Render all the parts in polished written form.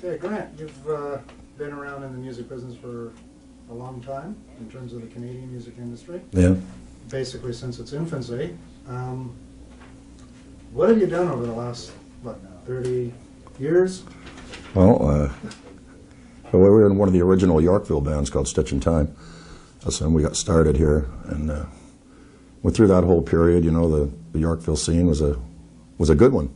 Yeah, Grant, you've been around in the music business for a long time in terms of the Canadian music industry. Yeah. Basically since its infancy. What have you done over the last, 30 years? Well, we were in one of the original Yorkville bands called Stitch in Time. That's when we got started here, and went through that whole period. You know, the Yorkville scene was a good one.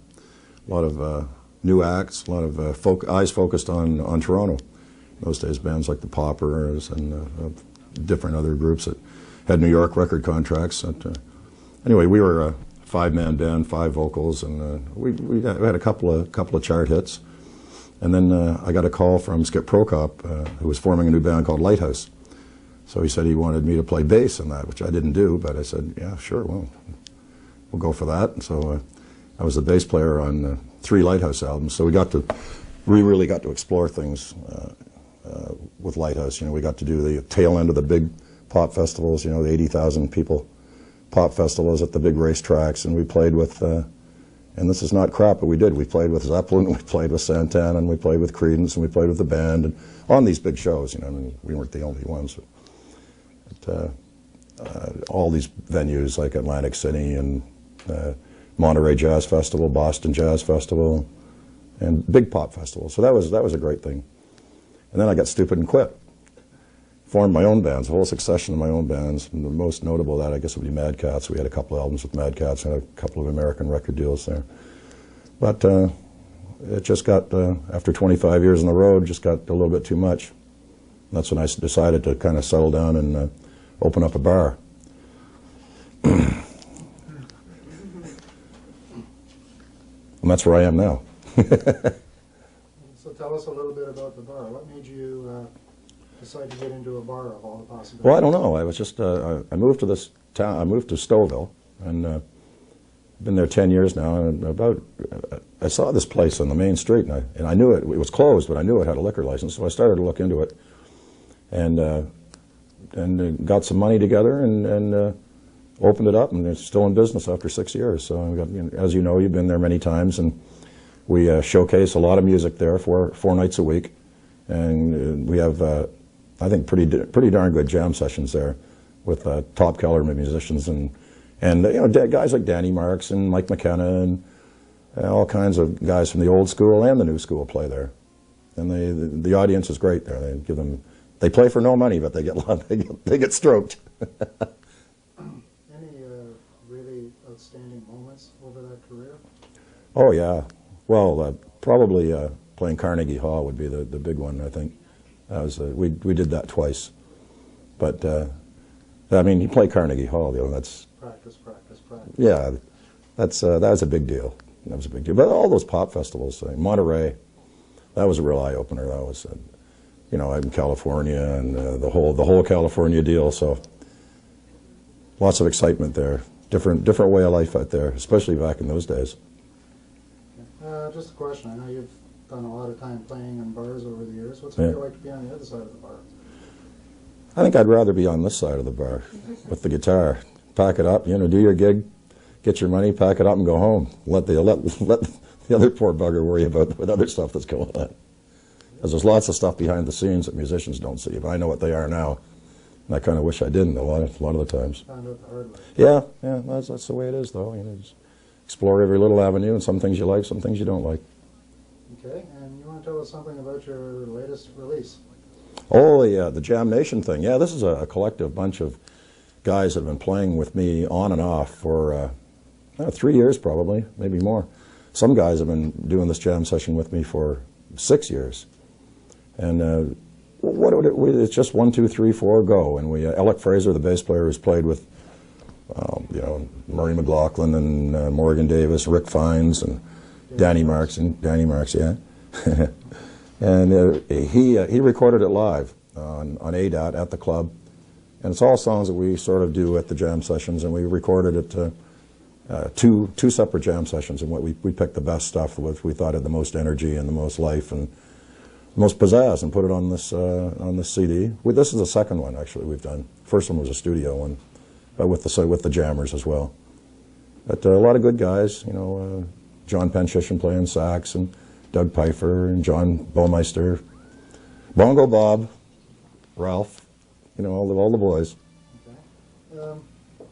A lot of new acts, a lot of eyes focused on Toronto. In those days, bands like the Poppers and different other groups that had New York record contracts. Anyway, we were a five-man band, 5 vocals, and we had a couple of chart hits. And then I got a call from Skip Prokop, who was forming a new band called Lighthouse. So he said he wanted me to play bass in that, which I didn't do, but I said, yeah, sure, well, we'll go for that. And so I was the bass player on 3 Lighthouse albums. So we really got to explore things with Lighthouse. You know, we got to do the tail end of the big pop festivals, you know, the 80,000 people pop festivals at the big racetracks, and we played with, and this is not crap, but we did. We played with Zeppelin, we played with Santana, and we played with Creedence, and we played with the band, and on these big shows. You know, I mean, we weren't the only ones. But, all these venues like Atlantic City and Monterey Jazz Festival, Boston Jazz Festival, and big pop festivals. So that was a great thing. And then I got stupid and quit. Formed my own bands, a whole succession of my own bands. And the most notable of that, I guess, would be Mad Cats. We had a couple of albums with Mad Cats and a couple of American record deals there. But it just got, after 25 years on the road, just got a little bit too much. And that's when I decided to kind of settle down and open up a bar. And that's where I am now. So tell us a little bit about the bar. What made you decide to get into a bar of all the possibilities? Well, I don't know. I was just, I moved to this town, I moved to Stouffville, and been there 10 years now, and I saw this place on the main street, and I knew it was closed, but I knew it had a liquor license, so I started to look into it, and got some money together, and opened it up, and it's still in business after 6 years. So, as you know, you've been there many times, and we showcase a lot of music there, four nights a week, and we have, I think, pretty darn good jam sessions there with top caliber musicians and you know, guys like Danny Marks and Mike McKenna and all kinds of guys from the old school and the new school play there, and the audience is great there. They play for no money, but they get stroked. Any really outstanding moments over that career? Oh yeah, well probably playing Carnegie Hall would be the big one. I think that was we did that twice, but I mean, you play Carnegie Hall, you know, that's practice. Yeah, that was a big deal. That was a big deal. But all those pop festivals, Monterey, that was a real eye opener. That was, you know, in California and the whole California deal. So lots of excitement there. Different way of life out there, especially back in those days. Just a question. I know you've done a lot of time playing in bars over the years. What's it like to be on the other side of the bar? I think I'd rather be on this side of the bar with the guitar. Pack it up, you know, do your gig, get your money, pack it up, and go home. Let the other poor bugger worry about with other stuff that's going on. Because there's lots of stuff behind the scenes that musicians don't see, but I know what they are now, and I kind of wish I didn't a lot of the times. Found out the hard way. Yeah, that's the way it is, though. You know, just explore every little avenue, and some things you like, some things you don't like. Okay, and you want to tell us something about your latest release? Oh, the Jam Nation thing. Yeah, this is a collective bunch of guys that have been playing with me on and off for 3 years probably, maybe more. Some guys have been doing this jam session with me for 6 years. And it's just 1, 2, 3, 4, go. And Alec Fraser, the bass player, who's played with you know, Murray McLaughlin and Morgan Davis, Rick Fiennes, and Danny Marks, yeah. And he recorded it live on ADAT at the club. And it's all songs that we sort of do at the jam sessions, and we recorded it two separate jam sessions, and we picked the best stuff that we thought had the most energy and the most life and the most pizzazz, and put it on this CD. This is the second one actually we've done. First one was a studio one, with the jammers as well. But a lot of good guys, you know, John Penshishin playing sax, and Doug Pfeiffer and John Baumeister, Bongo Bob, Ralph, you know, all the boys. Okay.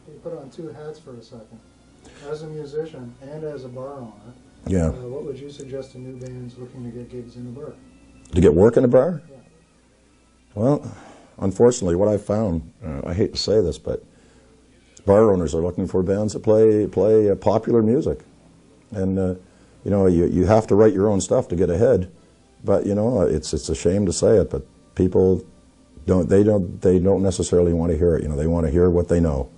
You put on two hats for a second. As a musician and as a bar owner, Yeah. What would you suggest to new bands looking to get gigs in the bar? To get work in a bar? Yeah. Well, unfortunately, what I've found, I hate to say this, but bar owners are looking for bands that play popular music. And, you know, you have to write your own stuff to get ahead. But, you know, it's a shame to say it, but people don't necessarily want to hear it. You know, they want to hear what they know.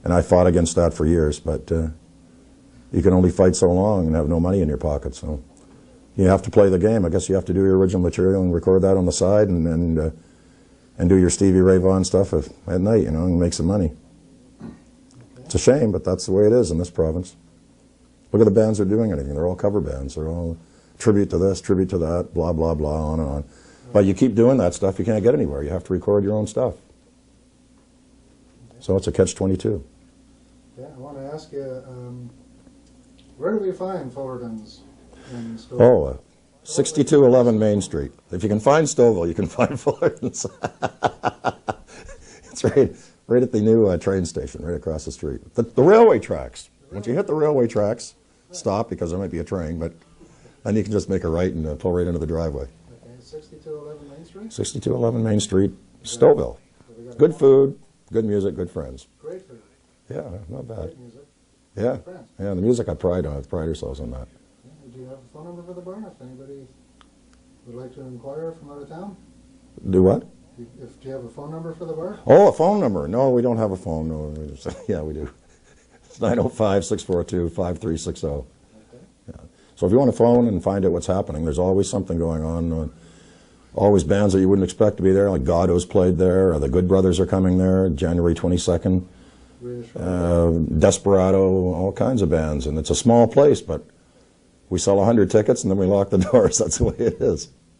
And I fought against that for years, but you can only fight so long and have no money in your pocket. So you have to play the game. I guess you have to do your original material and record that on the side, and do your Stevie Ray Vaughan stuff at night, you know, and make some money. It's a shame, but that's the way it is in this province. Look at the bands that are doing anything. They're all cover bands. They're all tribute to this, tribute to that, blah, blah, blah, on and on. But you keep doing that stuff, you can't get anywhere. You have to record your own stuff. So it's a catch-22. Yeah, I want to ask you, where do we find Fullertons in Stouffville? Oh, 6211 Main Street. If you can find Stouffville, you can find Fullerton's. It's right at the new train station, right across the street. The railway tracks. Once you hit the railway tracks, stop because there might be a train, but then you can just make a right and pull right into the driveway. Okay, 6211 Main Street? 6211 Main Street, Stouffville. Good food, good music, good friends. Great food. Yeah, not bad. Great music. Yeah, Good friends. yeah. The music I pride ourselves on that. Yeah, do you have a phone number for the bar if anybody would like to inquire from out of town? Do what? Do you have a phone number for the bar? Oh, a phone number. No, we don't have a phone. No, yeah, we do. It's 905-642-5360. Okay. Yeah. So if you want to phone and find out what's happening, there's always something going on. Always bands that you wouldn't expect to be there, like Goddo's played there, or the Good Brothers are coming there, January 22nd. Desperado, all kinds of bands. And it's a small place, but we sell 100 tickets and then we lock the doors. That's the way it is.